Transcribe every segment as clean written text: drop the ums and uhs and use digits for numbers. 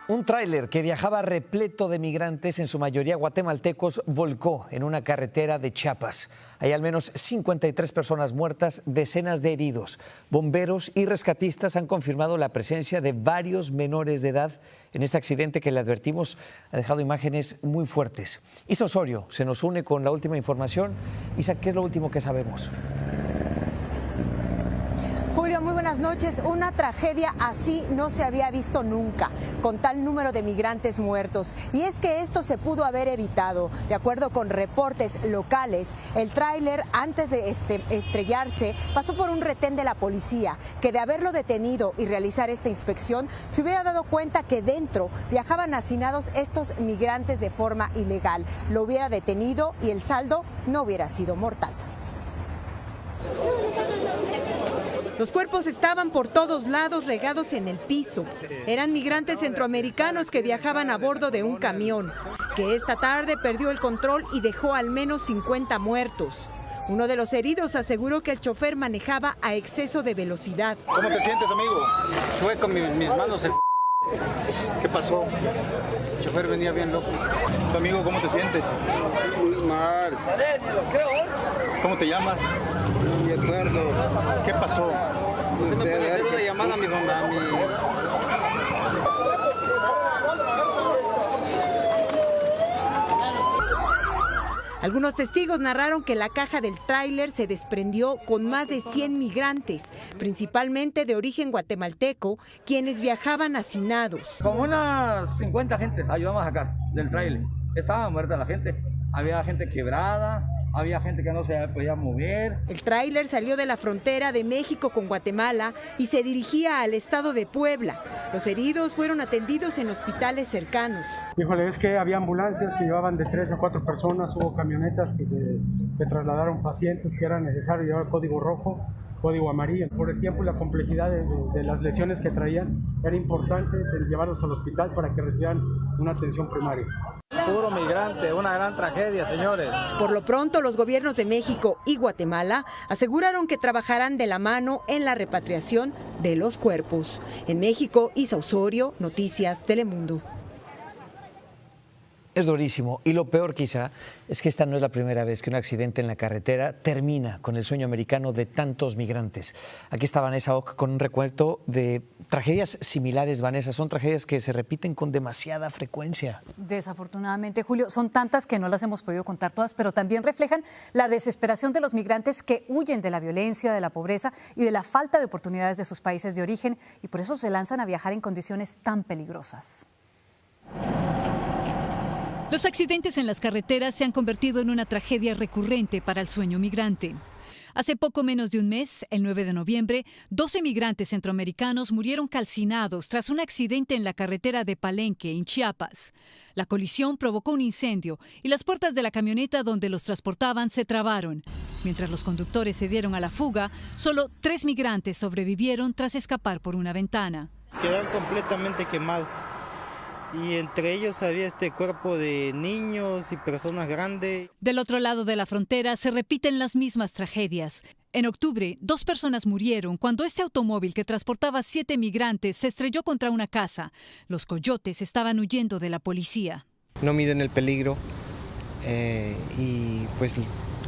Un tráiler que viajaba repleto de migrantes, en su mayoría guatemaltecos, volcó en una carretera de Chiapas. Hay al menos 53 personas muertas, decenas de heridos. Bomberos y rescatistas han confirmado la presencia de varios menores de edad en este accidente que, le advertimos, ha dejado imágenes muy fuertes. Isa Osorio se nos une con la última información. Isa, ¿qué es lo último que sabemos? Julio, muy buenas noches. Una tragedia así no se había visto nunca, con tal número de migrantes muertos. Y es que esto se pudo haber evitado. De acuerdo con reportes locales, el tráiler, antes de estrellarse, pasó por un retén de la policía, que de haberlo detenido y realizar esta inspección, se hubiera dado cuenta que dentro viajaban hacinados estos migrantes de forma ilegal. Lo hubiera detenido y el saldo no hubiera sido mortal. Los cuerpos estaban por todos lados regados en el piso. Eran migrantes centroamericanos que viajaban a bordo de un camión, que esta tarde perdió el control y dejó al menos 50 muertos. Uno de los heridos aseguró que el chofer manejaba a exceso de velocidad. ¿Cómo te sientes, amigo? Sueco mis manos. ¿Qué pasó? El chofer venía bien loco. ¿Tu amigo cómo te sientes? Muy mal. ¿Cómo te llamas? No me acuerdo. ¿Qué pasó? No ¿Usted sé, me puede hacer una llamada a mi mamá? Algunos testigos narraron que la caja del tráiler se desprendió con más de 100 migrantes, principalmente de origen guatemalteco, quienes viajaban hacinados. Como unas 50 gente ayudamos a sacar del tráiler. Estaba muerta la gente, había gente quebrada, había gente que no se podía mover. El tráiler salió de la frontera de México con Guatemala y se dirigía al estado de Puebla. Los heridos fueron atendidos en hospitales cercanos. Híjole, es que había ambulancias que llevaban de 3 a 4 personas, hubo camionetas que trasladaron pacientes que era necesario llevar código rojo, código amarillo. Por el tiempo y la complejidad de las lesiones que traían, era importante llevarlos al hospital para que recibieran una atención primaria. Puro migrante, una gran tragedia, señores. Por lo pronto, los gobiernos de México y Guatemala aseguraron que trabajarán de la mano en la repatriación de los cuerpos. En México, Isa Osorio, Noticias Telemundo. Es durísimo, y lo peor quizá es que esta no es la primera vez que un accidente en la carretera termina con el sueño americano de tantos migrantes. Aquí está Vanessa Ock con un recuento de tragedias similares. Vanessa, son tragedias que se repiten con demasiada frecuencia. Desafortunadamente, Julio, son tantas que no las hemos podido contar todas, pero también reflejan la desesperación de los migrantes que huyen de la violencia, de la pobreza y de la falta de oportunidades de sus países de origen, y por eso se lanzan a viajar en condiciones tan peligrosas. Los accidentes en las carreteras se han convertido en una tragedia recurrente para el sueño migrante. Hace poco menos de un mes, el 9 de noviembre, 12 migrantes centroamericanos murieron calcinados tras un accidente en la carretera de Palenque, en Chiapas. La colisión provocó un incendio y las puertas de la camioneta donde los transportaban se trabaron. Mientras los conductores se dieron a la fuga, solo 3 migrantes sobrevivieron tras escapar por una ventana. Quedaron completamente quemados. Y entre ellos había cuerpo de niños y personas grandes. Del otro lado de la frontera se repiten las mismas tragedias. En octubre, 2 personas murieron cuando este automóvil que transportaba 7 migrantes se estrelló contra una casa. Los coyotes estaban huyendo de la policía. No miden el peligro y pues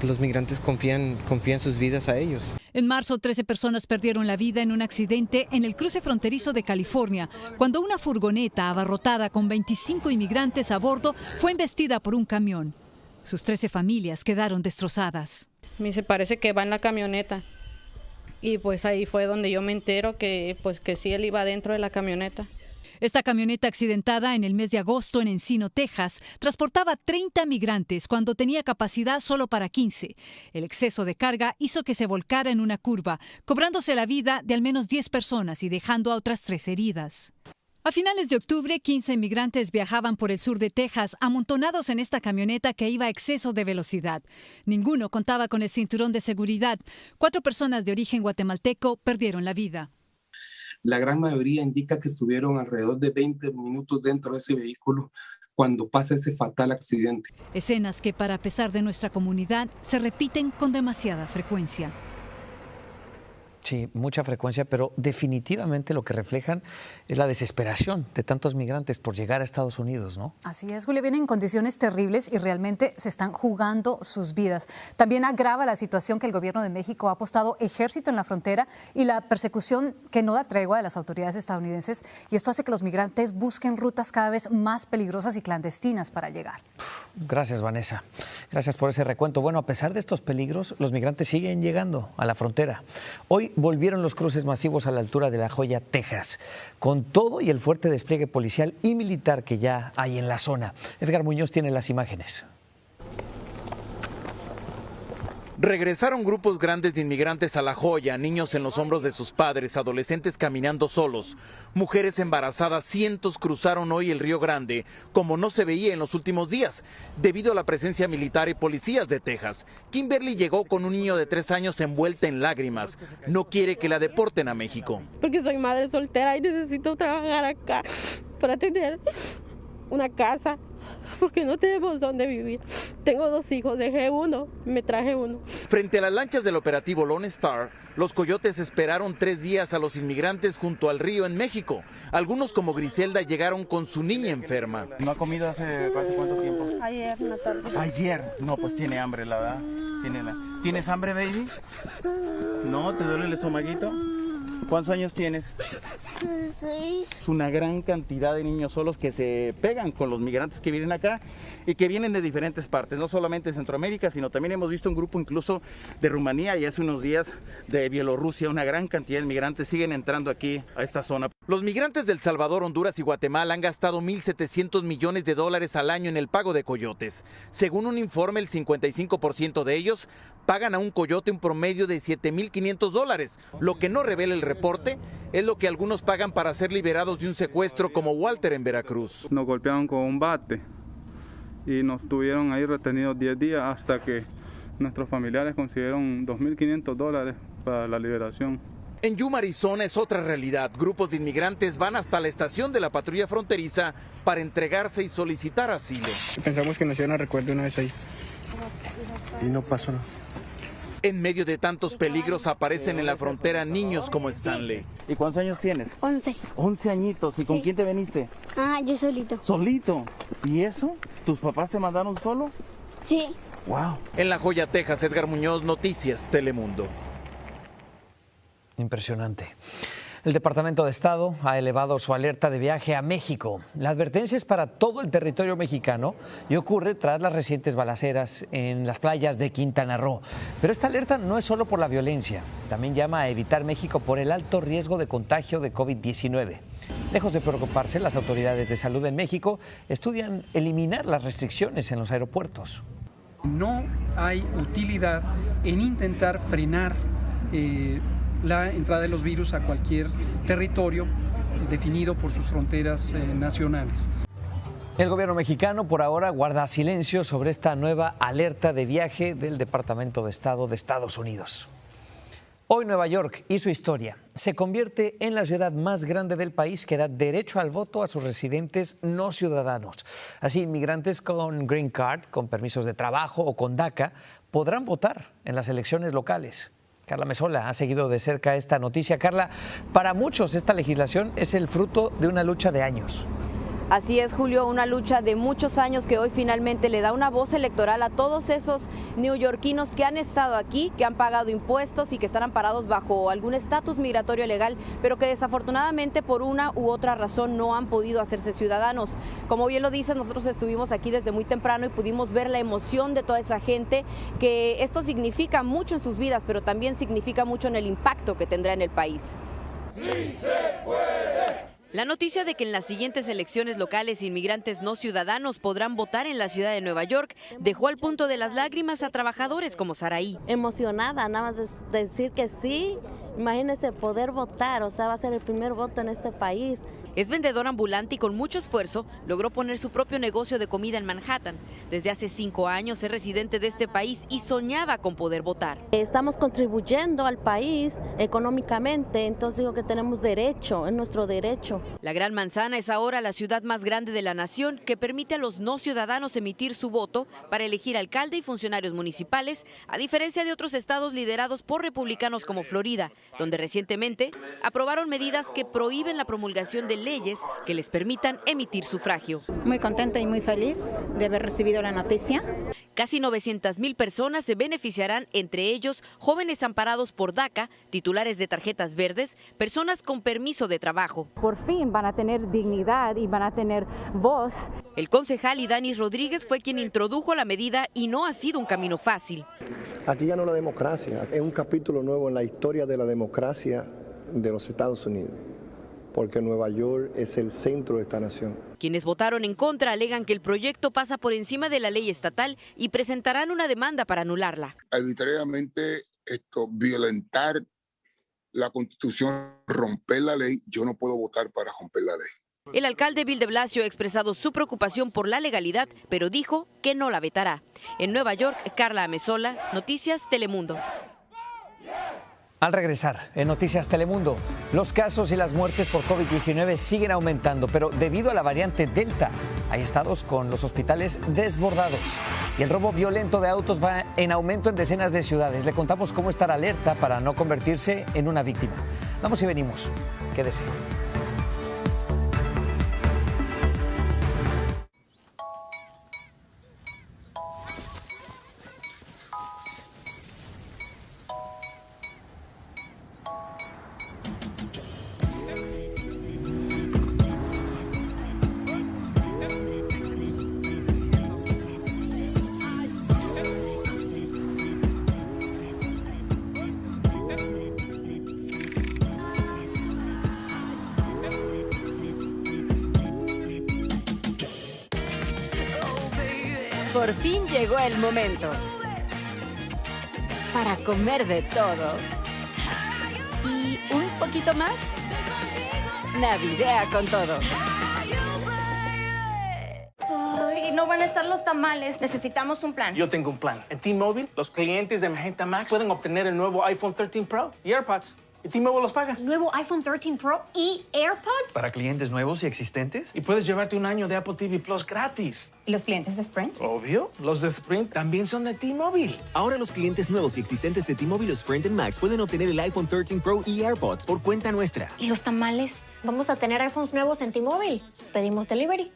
los migrantes confían sus vidas a ellos. En marzo, 13 personas perdieron la vida en un accidente en el cruce fronterizo de California, cuando una furgoneta abarrotada con 25 inmigrantes a bordo fue embestida por un camión. Sus 13 familias quedaron destrozadas. Me dice, parece que va en la camioneta. Y pues ahí fue donde yo me entero que sí, él iba dentro de la camioneta. Esta camioneta accidentada en el mes de agosto en Encino, Texas, transportaba 30 migrantes cuando tenía capacidad solo para 15. El exceso de carga hizo que se volcara en una curva, cobrándose la vida de al menos 10 personas y dejando a otras 3 heridas. A finales de octubre, 15 migrantes viajaban por el sur de Texas, amontonados en esta camioneta que iba a exceso de velocidad. Ninguno contaba con el cinturón de seguridad. 4 personas de origen guatemalteco perdieron la vida. La gran mayoría indica que estuvieron alrededor de 20 minutos dentro de ese vehículo cuando pasa ese fatal accidente. Escenas que, para pesar de nuestra comunidad, se repiten con demasiada frecuencia. Sí, mucha frecuencia, pero definitivamente lo que reflejan es la desesperación de tantos migrantes por llegar a Estados Unidos, ¿no? Así es, Julio, vienen en condiciones terribles y realmente se están jugando sus vidas. También agrava la situación que el gobierno de México ha apostado ejército en la frontera y la persecución que no da tregua de las autoridades estadounidenses, y esto hace que los migrantes busquen rutas cada vez más peligrosas y clandestinas para llegar. Gracias, Vanessa. Gracias por ese recuento. Bueno, a pesar de estos peligros, los migrantes siguen llegando a la frontera. Hoy volvieron los cruces masivos a la altura de La Joya, Texas, con todo y el fuerte despliegue policial y militar que ya hay en la zona. Edgar Muñoz tiene las imágenes. Regresaron grupos grandes de inmigrantes a La Joya, niños en los hombros de sus padres, adolescentes caminando solos, mujeres embarazadas. Cientos cruzaron hoy el Río Grande, como no se veía en los últimos días, debido a la presencia militar y policías de Texas. Kimberly llegó con un niño de 3 años envuelta en lágrimas. No quiere que la deporten a México. Porque soy madre soltera y necesito trabajar acá para tener una casa, porque no tenemos dónde vivir. Tengo 2 hijos, dejé uno, me traje uno. Frente a las lanchas del operativo Lone Star, los coyotes esperaron 3 días a los inmigrantes junto al río en México. Algunos, como Griselda, llegaron con su niña enferma. ¿No ha comido hace cuánto tiempo? Ayer en la tarde. Ayer. No, pues tiene hambre, la verdad. ¿Tienes hambre, baby? ¿No? ¿Te duele el estomaguito? ¿Cuántos años tienes? 6. Es una gran cantidad de niños solos que se pegan con los migrantes que vienen acá y que vienen de diferentes partes, no solamente de Centroamérica, sino también hemos visto un grupo incluso de Rumanía y hace unos días de Bielorrusia. Una gran cantidad de migrantes siguen entrando aquí a esta zona. Los migrantes de El Salvador, Honduras y Guatemala han gastado $1,700 millones al año en el pago de coyotes. Según un informe, el 55% de ellos pagan a un coyote un promedio de $7,500. Lo que no revela el reporte es lo que algunos pagan para ser liberados de un secuestro, como Walter en Veracruz. Nos golpearon con un bate y nos tuvieron ahí retenidos 10 días hasta que nuestros familiares consiguieron $2,500 para la liberación. En Yuma, Arizona, es otra realidad. Grupos de inmigrantes van hasta la estación de la patrulla fronteriza para entregarse y solicitar asilo. Pensamos que nos iban a recoger una vez ahí. Y no pasó nada. En medio de tantos peligros aparecen en la frontera niños como Stanley. ¿Y cuántos años tienes? 11. 11 añitos. ¿Y con quién te viniste? Yo solito. ¿Solito? ¿Y eso? ¿Tus papás te mandaron solo? Sí. Wow. En La Joya, Texas, Edgar Muñoz, Noticias Telemundo. Impresionante. El Departamento de Estado ha elevado su alerta de viaje a México. La advertencia es para todo el territorio mexicano y ocurre tras las recientes balaceras en las playas de Quintana Roo. Pero esta alerta no es solo por la violencia, también llama a evitar México por el alto riesgo de contagio de COVID-19. Lejos de preocuparse, las autoridades de salud en México estudian eliminar las restricciones en los aeropuertos. No hay utilidad en intentar frenar la entrada de los virus a cualquier territorio definido por sus fronteras nacionales. El gobierno mexicano por ahora guarda silencio sobre esta nueva alerta de viaje del Departamento de Estado de Estados Unidos. Hoy Nueva York y su historia se convierte en la ciudad más grande del país que da derecho al voto a sus residentes no ciudadanos. Así, inmigrantes con Green Card, con permisos de trabajo o con DACA podrán votar en las elecciones locales. Carla Mesola ha seguido de cerca esta noticia. Carla, para muchos esta legislación es el fruto de una lucha de años. Así es, Julio, una lucha de muchos años que hoy finalmente le da una voz electoral a todos esos neoyorquinos que han estado aquí, que han pagado impuestos y que están amparados bajo algún estatus migratorio legal, pero que desafortunadamente por una u otra razón no han podido hacerse ciudadanos. Como bien lo dices, nosotros estuvimos aquí desde muy temprano y pudimos ver la emoción de toda esa gente, que esto significa mucho en sus vidas, pero también significa mucho en el impacto que tendrá en el país. ¡Sí se puede! La noticia de que en las siguientes elecciones locales inmigrantes no ciudadanos podrán votar en la ciudad de Nueva York dejó al punto de las lágrimas a trabajadores como Saraí. Emocionada, nada más decir que sí, imagínense poder votar, o sea, va a ser el primer voto en este país. Es vendedor ambulante y con mucho esfuerzo logró poner su propio negocio de comida en Manhattan. Desde hace 5 años es residente de este país y soñaba con poder votar. Estamos contribuyendo al país económicamente, entonces digo que tenemos derecho, es nuestro derecho. La Gran Manzana es ahora la ciudad más grande de la nación que permite a los no ciudadanos emitir su voto para elegir alcalde y funcionarios municipales, a diferencia de otros estados liderados por republicanos como Florida, donde recientemente aprobaron medidas que prohíben la promulgación de leyes que les permitan emitir sufragio. Muy contenta y muy feliz de haber recibido la noticia. Casi 900,000 personas se beneficiarán, entre ellos jóvenes amparados por DACA, titulares de tarjetas verdes, personas con permiso de trabajo. Por fin van a tener dignidad y van a tener voz. El concejal Idanis Rodríguez fue quien introdujo la medida y no ha sido un camino fácil. Aquí ya no la democracia, es un capítulo nuevo en la historia de la democracia de los Estados Unidos, porque Nueva York es el centro de esta nación. Quienes votaron en contra alegan que el proyecto pasa por encima de la ley estatal y presentarán una demanda para anularla. Arbitrariamente violentar la Constitución, romper la ley, yo no puedo votar para romper la ley. El alcalde Bill de Blasio ha expresado su preocupación por la legalidad, pero dijo que no la vetará. En Nueva York, Carla Amezola, Noticias Telemundo. Al regresar, en Noticias Telemundo, los casos y las muertes por COVID-19 siguen aumentando, pero debido a la variante Delta, hay estados con los hospitales desbordados. Y el robo violento de autos va en aumento en decenas de ciudades. Le contamos cómo estar alerta para no convertirse en una víctima. Vamos y venimos. Quédese. Por fin llegó el momento para comer de todo y un poquito más. Navidea con todo. Ay, no van a estar los tamales. Necesitamos un plan. Yo tengo un plan. En T-Mobile, los clientes de Magenta Max pueden obtener el nuevo iPhone 13 Pro y AirPods. Y T-Mobile los paga. ¿Nuevo iPhone 13 Pro y AirPods? Para clientes nuevos y existentes. Y puedes llevarte un año de Apple TV Plus gratis. ¿Y los clientes de Sprint? Obvio. Los de Sprint también son de T-Mobile. Ahora los clientes nuevos y existentes de T-Mobile o Sprint en Max pueden obtener el iPhone 13 Pro y AirPods por cuenta nuestra. ¿Y los tamales? Vamos a tener iPhones nuevos en T-Mobile. Pedimos delivery.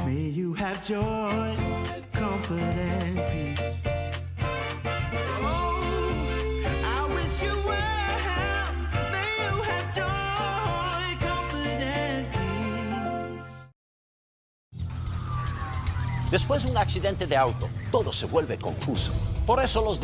May you have joy, comfort and peace. Oh, I wish you well. May you have joy, comfort and peace. Después de un accidente de auto, todo se vuelve confuso. Por eso los